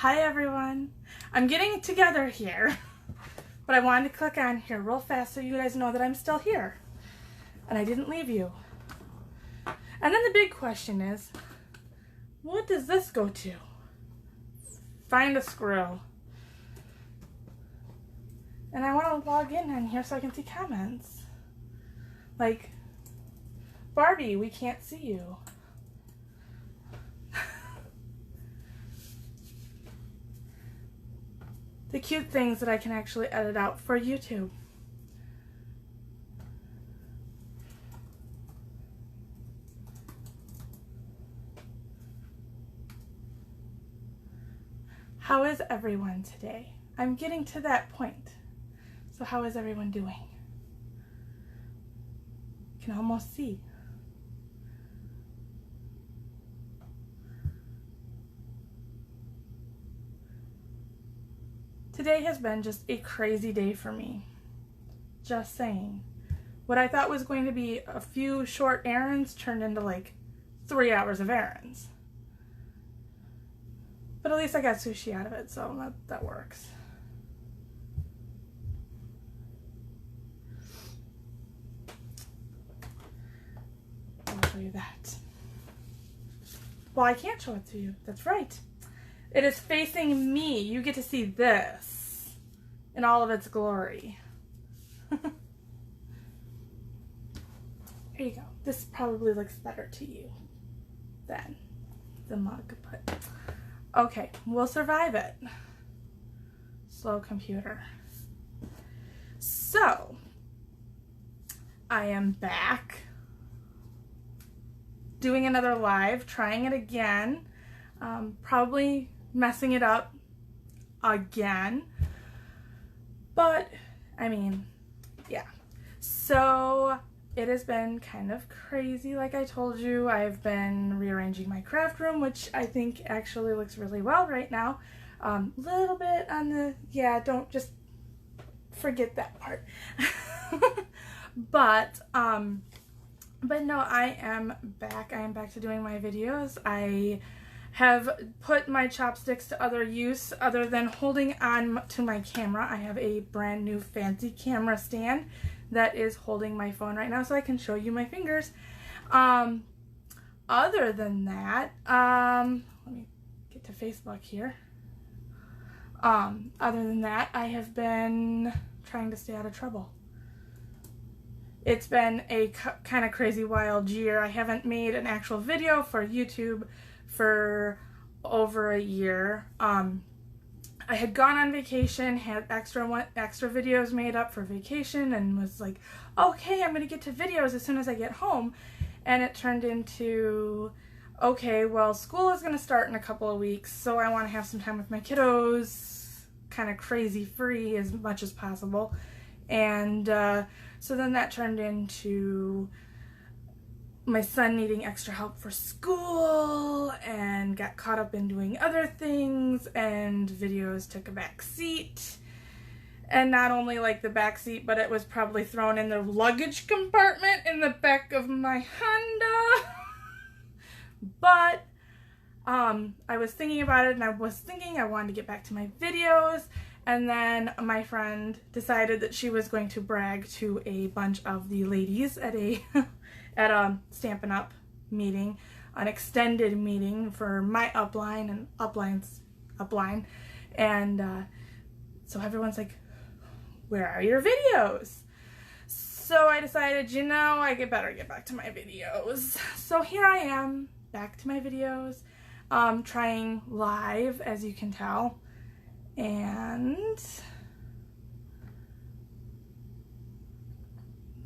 Hi everyone. I'm getting together here, but I wanted to click on here real fast so you guys know that I'm still here and I didn't leave you. And then the big question is, what does this go to? Find a screw. And I want to log in on here so I can see comments. Like, Barbie, we can't see you. The cute things that I can actually edit out for YouTube. How is everyone today? I'm getting to that point. So how is everyone doing? You can almost see. Today has been just a crazy day for me. Just saying. What I thought was going to be a few short errands turned into like 3 hours of errands. But at least I got sushi out of it, so that works. I'll show you that. Well, I can't show it to you. That's right. It is facing me. You get to see this in all of its glory. There you go. This probably looks better to you than the mug, but okay, we'll survive it. Slow computer. So, I am back doing another live, trying it again, probably messing it up again, but I mean, yeah. So it has been kind of crazy. Like I told you, I've been rearranging my craft room, which I think actually looks really well right now. Little bit on the, yeah, don't just forget that part. But no, I am back. I am back to doing my videos. I have put my chopsticks to other use other than holding on to my camera. I have a brand new fancy camera stand that is holding my phone right now so I can show you my fingers. Other than that, let me get to Facebook here. Other than that, I have been trying to stay out of trouble. It's been a kind of crazy wild year. I haven't made an actual video for YouTube for over a year. I had gone on vacation, had extra videos made up for vacation, and was like, okay, I'm gonna get to videos as soon as I get home. And it turned into, okay, well, school is gonna start in a couple of weeks, so I want to have some time with my kiddos, kind of crazy free as much as possible. And so then that turned into my son needing extra help for school, and got caught up in doing other things, and videos took a back seat. And not only like the back seat, but it was probably thrown in the luggage compartment in the back of my Honda. But I was thinking about it, and I was thinking I wanted to get back to my videos. And then my friend decided that she was going to brag to a bunch of the ladies at a Stampin' Up meeting, an extended meeting for my upline and upline's upline. And so everyone's like, where are your videos? So I decided, you know, I better get back to my videos. So here I am, back to my videos, trying live, as you can tell. And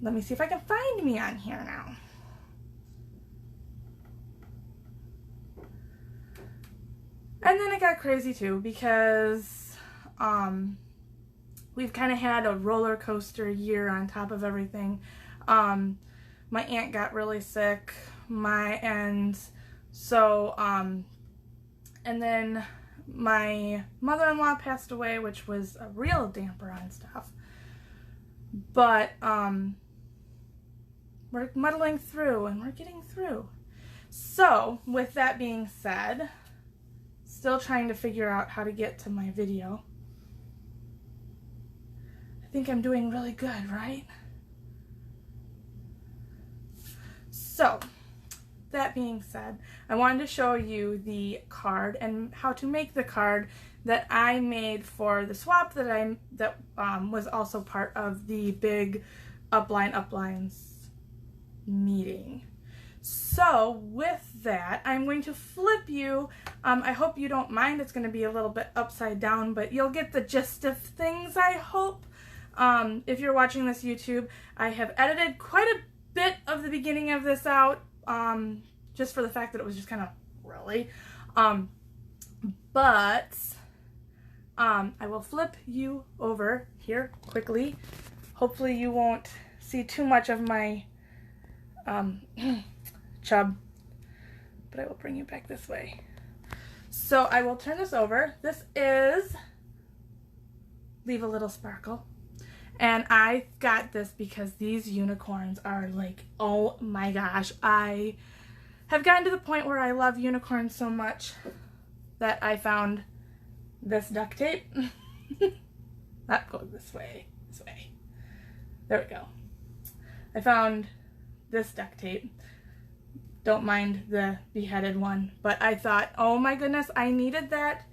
let me see if I can find me on here now. And then it got crazy too, because we've kind of had a roller coaster year on top of everything. My aunt got really sick, and then my mother-in-law passed away, which was a real damper on stuff. But we're muddling through, and we're getting through. So with that being said, still trying to figure out how to get to my video. I think I'm doing really good, right? So, that being said, I wanted to show you the card and how to make the card that I made for the swap that was also part of the big Uplines meeting. So with that, I'm going to flip you. I hope you don't mind. It's going to be a little bit upside down, but you'll get the gist of things, I hope. If you're watching this YouTube, I have edited quite a bit of the beginning of this out, just for the fact that it was just kind of really. But I will flip you over here quickly. Hopefully you won't see too much of my chub, but I will bring you back this way. So I will turn this over. This is Leave a Little Sparkle. And I got this because these unicorns are like, oh my gosh. I have gotten to the point where I love unicorns so much that I found this duct tape. Not go this way, this way. There we go. I found this duct tape. Don't mind the beheaded one, but I thought, oh my goodness, I needed that.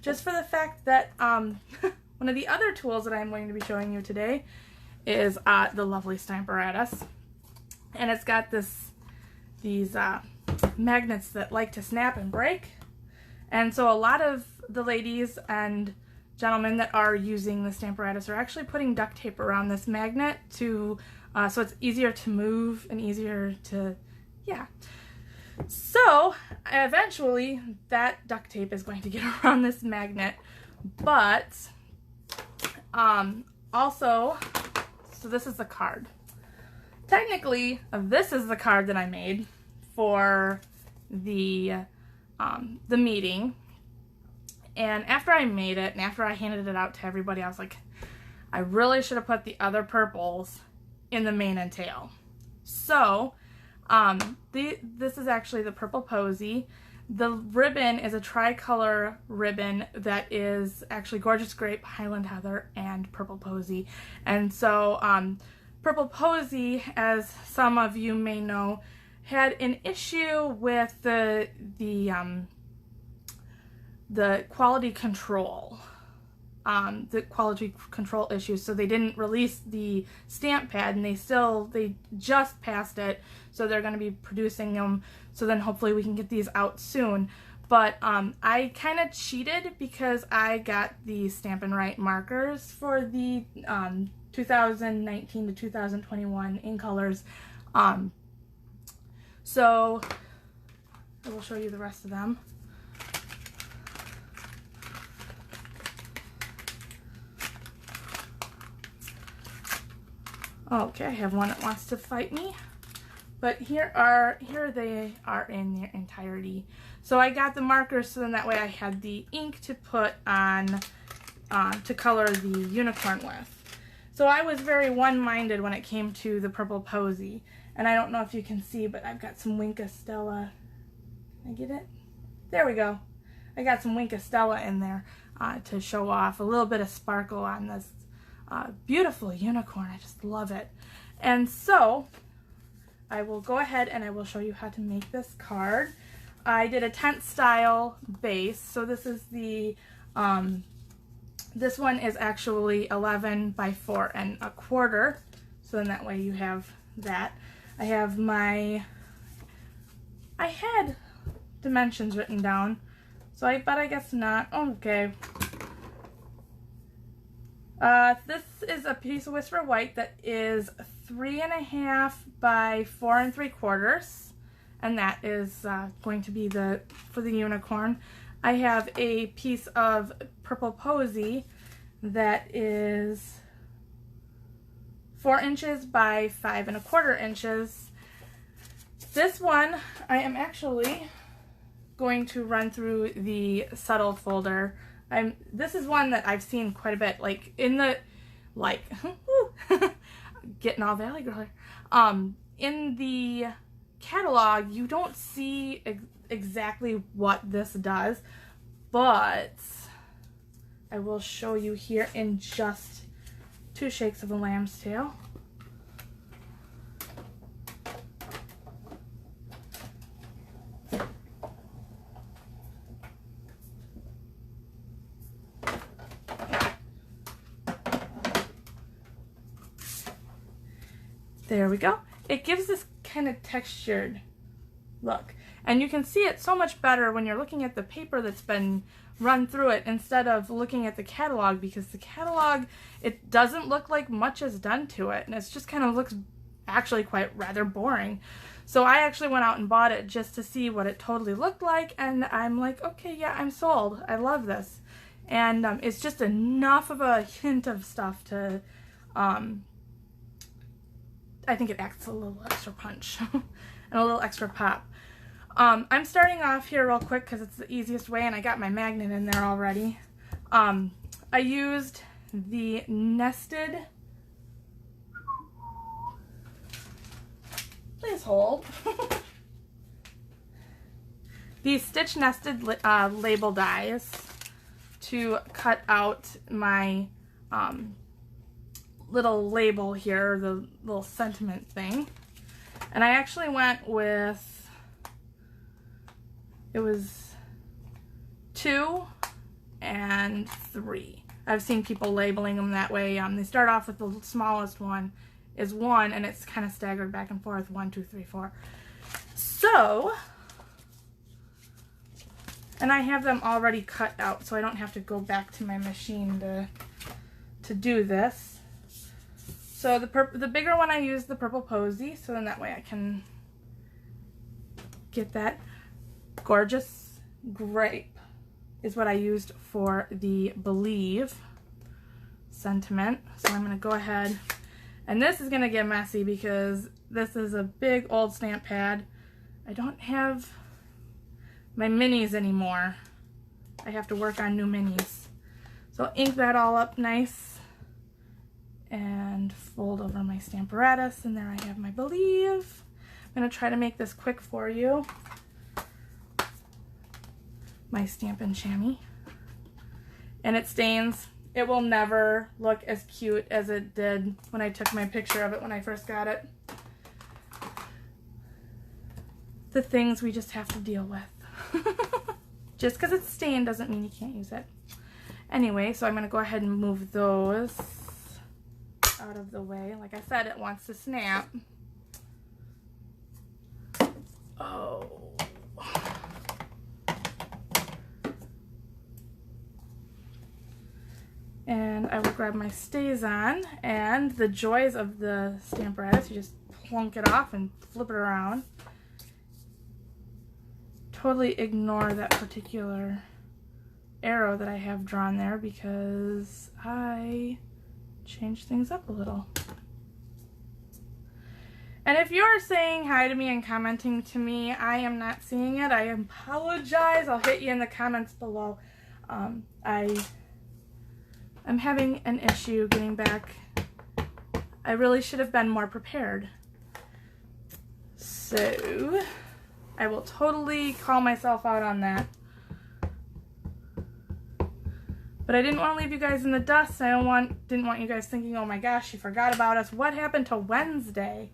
Just for the fact that one of the other tools that I'm going to be showing you today is the lovely Stamparatus. And it's got these magnets that like to snap and break. And so a lot of the ladies and gentlemen that are using the Stamparatus are actually putting duct tape around this magnet to so it's easier to move and easier to, yeah. So eventually that duct tape is going to get around this magnet, but also, so this is the card. Technically, this is the card that I made for the meeting. And after I made it and after I handed it out to everybody, I was like, I really should have put the other purples in the mane and tail. So, this is actually the purple posy. The ribbon is a tricolor ribbon that is actually Gorgeous Grape, Highland Heather, and Purple Posy. And so, Purple Posy, as some of you may know, had an issue with the quality control. The quality control issues, so they didn't release the stamp pad, and they just passed it, so they're going to be producing them, so then hopefully we can get these out soon. But I kind of cheated because I got the Stampin' Right markers for the 2019 to 2021 in colors. So I will show you the rest of them. Okay, I have one that wants to fight me, but here they are in their entirety. So I got the markers, so then that way I had the ink to put on to color the unicorn with. So I was very one-minded when it came to the Purple Posy, and I don't know if you can see, but I've got some Wink Stella. Can I get it? There we go. I got some Wink Stella in there to show off a little bit of sparkle on this beautiful unicorn. I just love it. And so I will go ahead and I will show you how to make this card. I did a tent style base, so this is the this one is actually 11 by 4 1/4, so then that way you have that. I have I had dimensions written down, so but I guess not. Okay. This is a piece of Whisper White that is 3.5 by 4 3/4, and that is going to be for the unicorn. I have a piece of Purple Posy that is 4 inches by 5 1/4 inches. This one I am actually going to run through the subtle folder. This is one that I've seen quite a bit, like in the, getting all Valley Girl here. In the catalog, you don't see exactly what this does, but I will show you here in just 2 shakes of a lamb's tail. There we go. It gives this kind of textured look. And you can see it so much better when you're looking at the paper that's been run through it instead of looking at the catalog, because the catalog, it doesn't look like much is done to it, and it just kind of looks actually quite rather boring. So I actually went out and bought it just to see what it totally looked like, and I'm like, okay, yeah, I'm sold. I love this. And it's just enough of a hint of stuff to I think it acts a little extra punch and a little extra pop. I'm starting off here real quick because it's the easiest way, and I got my magnet in there already. I used the nested, please hold, these stitch nested label dies to cut out my little label here, the little sentiment thing. And I actually went with, it was 2 and 3. I've seen people labeling them that way. They start off with the smallest one is 1, and it's kind of staggered back and forth, 1, 2, 3, 4. So, and I have them already cut out, so I don't have to go back to my machine to do this. So the bigger one, I use the purple posy, so then that way I can get that gorgeous grape is what I used for the Believe sentiment. So I'm going to go ahead, and this is going to get messy because this is a big old stamp pad. I don't have my minis anymore. I have to work on new minis. So I'll ink that all up nice and fold over my Stamparatus, and there I have my Believe. I'm going to try to make this quick for you. My Stampin' chamois. And it stains. It will never look as cute as it did when I took my picture of it when I first got it. The things we just have to deal with. Just because it's stained doesn't mean you can't use it. Anyway, so I'm going to go ahead and move those out of the way. Like I said, it wants to snap. Oh. And I will grab my StazOn, and the joys of the Stamparatus, you just plunk it off and flip it around. Totally ignore that particular arrow that I have drawn there because I changed things up a little. And if you're saying hi to me and commenting to me, I am not seeing it. I apologize. I'll hit you in the comments below. I'm having an issue getting back. I really should have been more prepared. So I will totally call myself out on that. But I didn't want to leave you guys in the dust. I didn't want you guys thinking, oh my gosh, she forgot about us. What happened to Wednesday?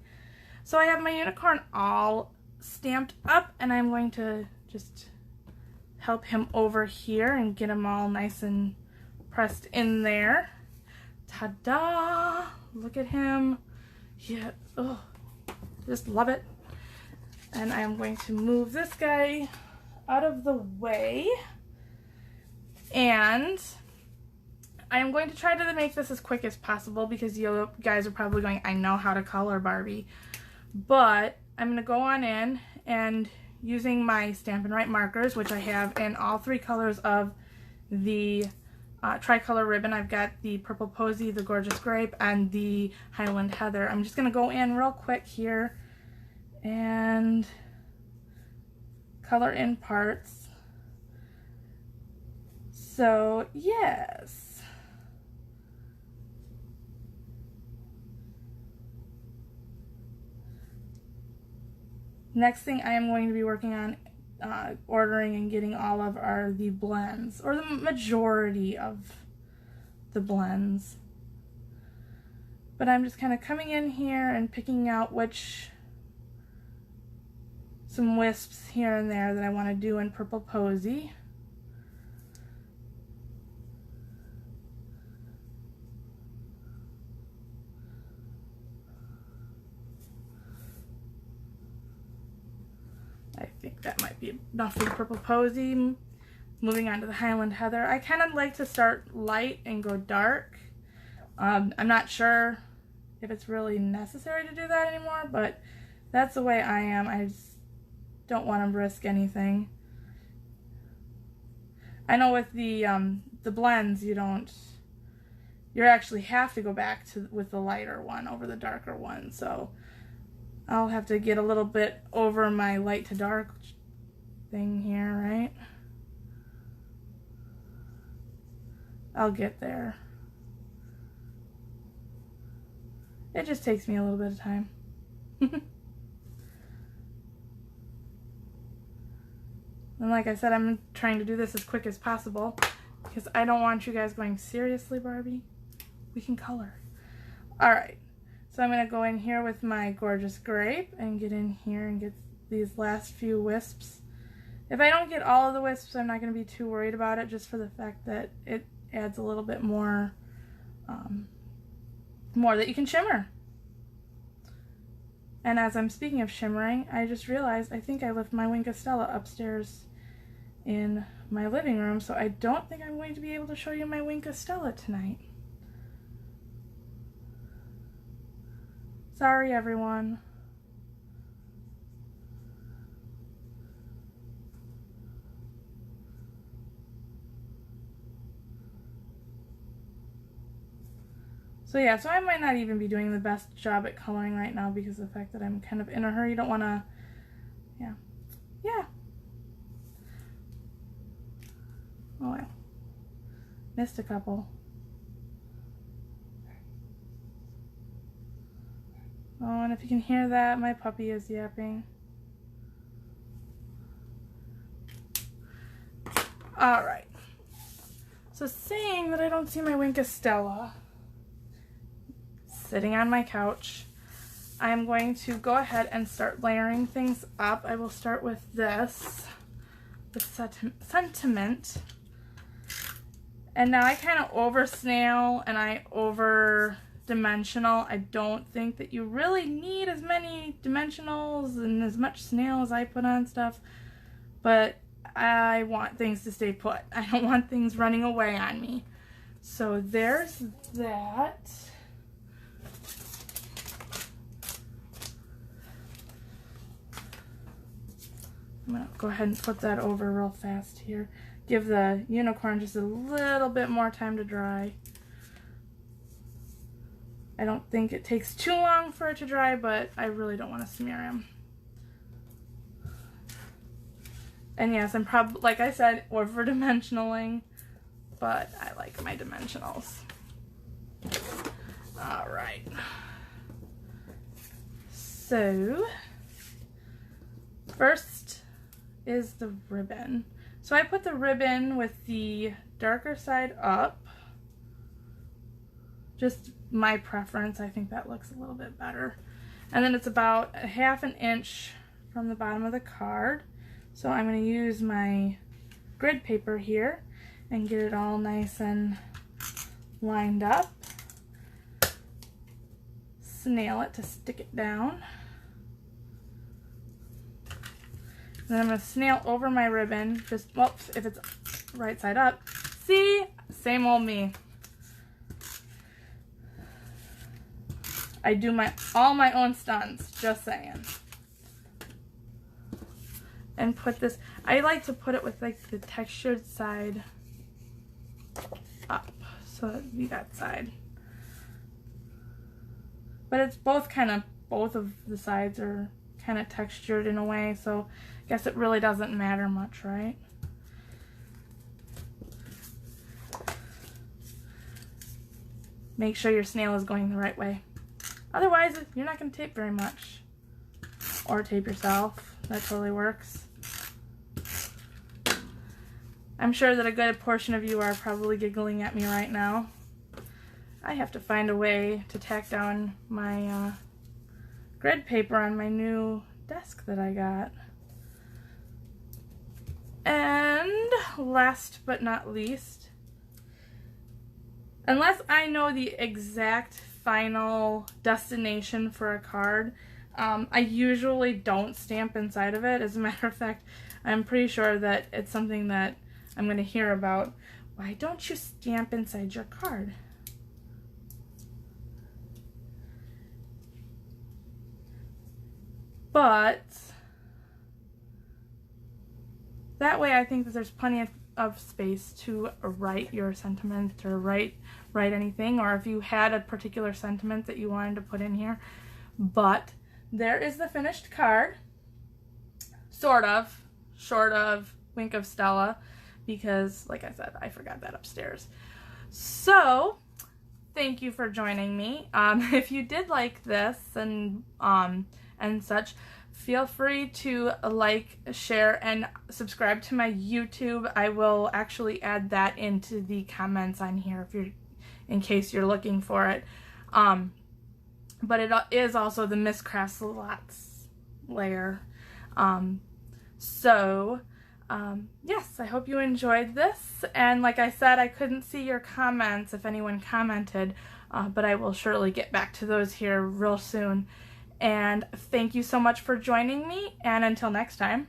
So I have my unicorn all stamped up, and I'm going to just help him over here and get him all nice and pressed in there. Ta-da! Look at him. Yeah, oh, just love it. And I am going to move this guy out of the way. And I am going to try to make this as quick as possible because you guys are probably going, I know how to color Barbie. But I'm going to go on in and using my Stampin' Right markers, which I have in all 3 colors of the tricolor ribbon. I've got the Purple Posy, the Gorgeous Grape, and the Highland Heather. I'm just going to go in real quick here and color in parts. So, yes. Next thing I am going to be working on ordering and getting all of are the blends, or the majority of the blends. But I'm just kind of coming in here and picking out some wisps here and there that I want to do in Purple Posy. I think that might be enough for the Purple Posy. Moving on to the Highland Heather. I kind of like to start light and go dark. I'm not sure if it's really necessary to do that anymore, but that's the way I am. I just don't want to risk anything. I know with the blends, you actually have to go back with the lighter one over the darker one, so I'll have to get a little bit over my light to dark thing here, right? I'll get there. It just takes me a little bit of time. And like I said, I'm trying to do this as quick as possible because I don't want you guys going, seriously, Barbie? We can color. Alright, so I'm going to go in here with my Gorgeous Grape and get in here and get these last few wisps. If I don't get all of the wisps, I'm not going to be too worried about it, just for the fact that it adds a little bit more, more that you can shimmer. And as I'm speaking of shimmering, I just realized I think I left my Wink of Stella upstairs in my living room, so I don't think I'm going to be able to show you my Wink of Stella tonight. Sorry, everyone. So yeah, so I might not even be doing the best job at coloring right now because of the fact that I'm kind of in a hurry. You don't want to, yeah. Oh, well. Missed a couple. Oh, and if you can hear that, my puppy is yapping. Alright. So saying that I don't see my Wink of Stella sitting on my couch, I'm going to go ahead and start layering things up. I will start with this, the Sentiment. And now I kind of over snail and I over dimensional. I don't think that you really need as many dimensionals and as much snail as I put on stuff, but I want things to stay put. I don't want things running away on me. So there's that. I'm going to go ahead and put that over real fast here. Give the unicorn just a little bit more time to dry. I don't think it takes too long for it to dry, but I really don't want to smear him. And yes, I'm probably, like I said, over dimensionaling, but I like my dimensionals. Alright. So, first is the ribbon. So I put the ribbon with the darker side up. Just my preference. I think that looks a little bit better. And then it's about a ½ an inch from the bottom of the card. So I'm going to use my grid paper here and get it all nice and lined up. Snail it to stick it down. Then I'm going to snail over my ribbon, just, whoops, if it's right side up. See? Same old me. I do all my own stunts, just saying. And put this, I like to put it with like the textured side up, so that'd be that side. But it's both of the sides are kind of textured in a way, so I guess it really doesn't matter much, right? Make sure your snail is going the right way. Otherwise, you're not going to tape very much. Or tape yourself. That totally works. I'm sure that a good portion of you are probably giggling at me right now. I have to find a way to tack down my grid paper on my new desk that I got. And last but not least, unless I know the exact final destination for a card, I usually don't stamp inside of it. As a matter of fact, I'm pretty sure that it's something that I'm going to hear about. Why don't you stamp inside your card? But that way I think that there's plenty of space to write your sentiment or write anything, or if you had a particular sentiment that you wanted to put in here. But there is the finished card, sort of, short of Wink of Stella, because like I said, I forgot that upstairs. So thank you for joining me. If you did like this and such, feel free to like, share, and subscribe to my YouTube. I will actually add that into the comments on here in case you're looking for it. But it is also the Miss Crafts Lots layer. Yes, I hope you enjoyed this. And like I said, I couldn't see your comments if anyone commented, but I will surely get back to those here real soon. And thank you so much for joining me, and until next time.